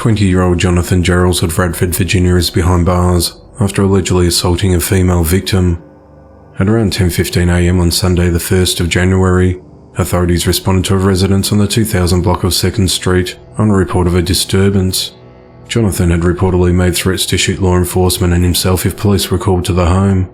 20-year-old Jonathan Gerald of Radford, Virginia is behind bars after allegedly assaulting a female victim. At around 10:15 a.m. on Sunday the 1st of January, authorities responded to a residence on the 2000 block of 2nd Street on a report of a disturbance. Jonathan had reportedly made threats to shoot law enforcement and himself if police were called to the home.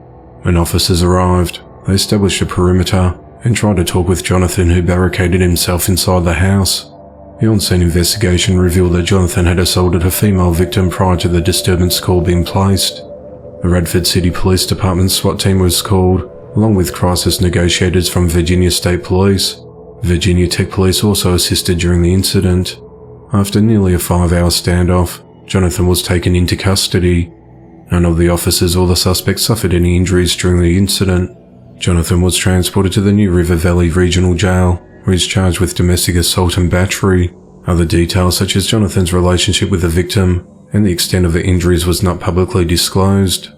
When officers arrived, they established a perimeter and tried to talk with Jonathan, who barricaded himself inside the house. The on-scene investigation revealed that Jonathan had assaulted a female victim prior to the disturbance call being placed. The Radford City Police Department SWAT team was called, along with crisis negotiators from Virginia State Police. Virginia Tech Police also assisted during the incident. After nearly a 5-hour standoff, Jonathan was taken into custody. None of the officers or the suspects suffered any injuries during the incident. Jonathan was transported to the New River Valley Regional Jail, where he is charged with domestic assault and battery. Other details such as Jonathan's relationship with the victim and the extent of the injuries was not publicly disclosed.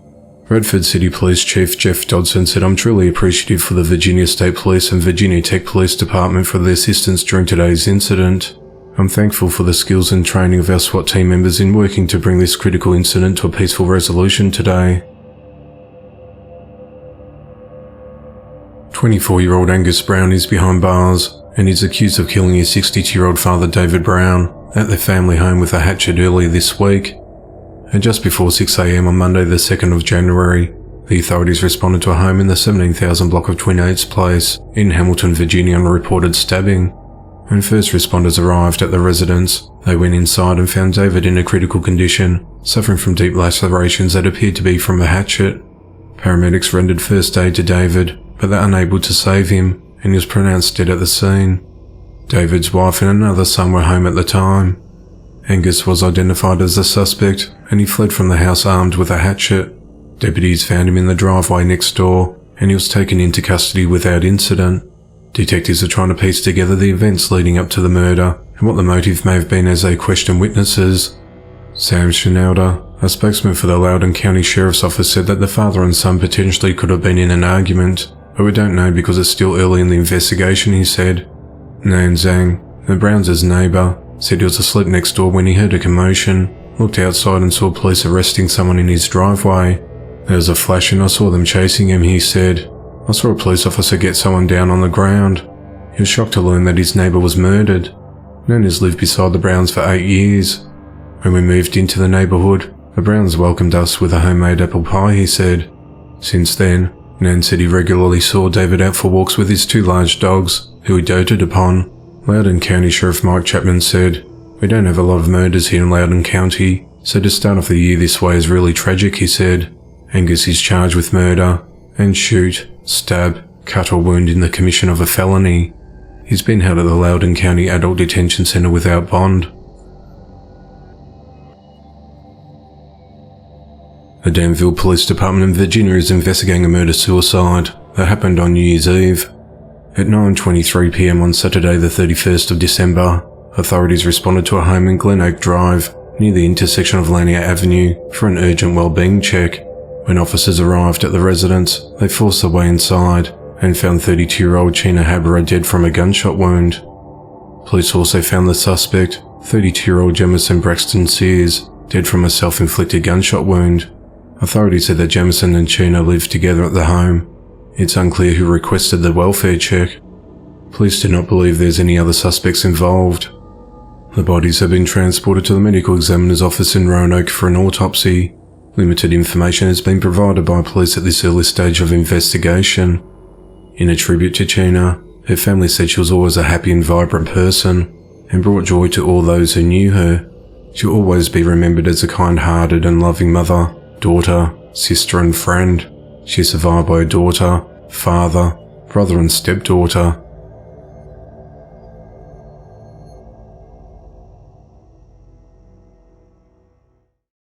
Radford City Police Chief Jeff Dodson said, "I'm truly appreciative for the Virginia State Police and Virginia Tech Police Department for their assistance during today's incident. I'm thankful for the skills and training of our SWAT team members in working to bring this critical incident to a peaceful resolution today." 24-year-old Angus Brown is behind bars and is accused of killing his 62-year-old father David Brown at their family home with a hatchet earlier this week. At just before 6 a.m. on Monday the 2nd of January, the authorities responded to a home in the 17,000 block of Twin Oaks Place in Hamilton, Virginia on a reported stabbing. When first responders arrived at the residence, they went inside and found David in a critical condition, suffering from deep lacerations that appeared to be from a hatchet. Paramedics rendered first aid to David, but they were unable to save him, and he was pronounced dead at the scene. David's wife and another son were home at the time. Angus was identified as the suspect, and he fled from the house armed with a hatchet. Deputies found him in the driveway next door, and he was taken into custody without incident. Detectives are trying to piece together the events leading up to the murder and what the motive may have been as they question witnesses. Sam Shinalda, a spokesman for the Loudoun County Sheriff's Office, said that the father and son potentially could have been in an argument, but we don't know because it's still early in the investigation, he said. Nan Zhang, the Browns' neighbour, said he was asleep next door when he heard a commotion, looked outside and saw police arresting someone in his driveway. There was a flash and I saw them chasing him, he said. I saw a police officer get someone down on the ground. He was shocked to learn that his neighbour was murdered. Nan has lived beside the Browns for 8 years. When we moved into the neighbourhood, the Browns welcomed us with a homemade apple pie, he said. Since then, Nan said he regularly saw David out for walks with his 2 large dogs, who he doted upon. Loudoun County Sheriff Mike Chapman said, "We don't have a lot of murders here in Loudoun County, so to start off the year this way is really tragic," he said. Angus is charged with murder and shoot, stab, cut or wound in the commission of a felony. He's been held at the Loudoun County Adult Detention Center without bond. The Danville Police Department in Virginia is investigating a murder-suicide that happened on New Year's Eve. At 9:23 p.m. on Saturday the 31st of December, authorities responded to a home in Glen Oak Drive, near the intersection of Lanier Avenue, for an urgent well-being check. When officers arrived at the residence, they forced their way inside and found 32-year-old Chena Habera dead from a gunshot wound. Police also found the suspect, 32-year-old Jamison Braxton Sears, dead from a self-inflicted gunshot wound. Authorities said that Jamison and Chena lived together at the home. It's unclear who requested the welfare check. Police do not believe there's any other suspects involved. The bodies have been transported to the medical examiner's office in Roanoke for an autopsy. Limited information has been provided by police at this early stage of investigation. In a tribute to Chena, her family said she was always a happy and vibrant person and brought joy to all those who knew her. She'll always be remembered as a kind-hearted and loving mother, daughter, sister and friend. She's survived by a daughter, father, brother and stepdaughter.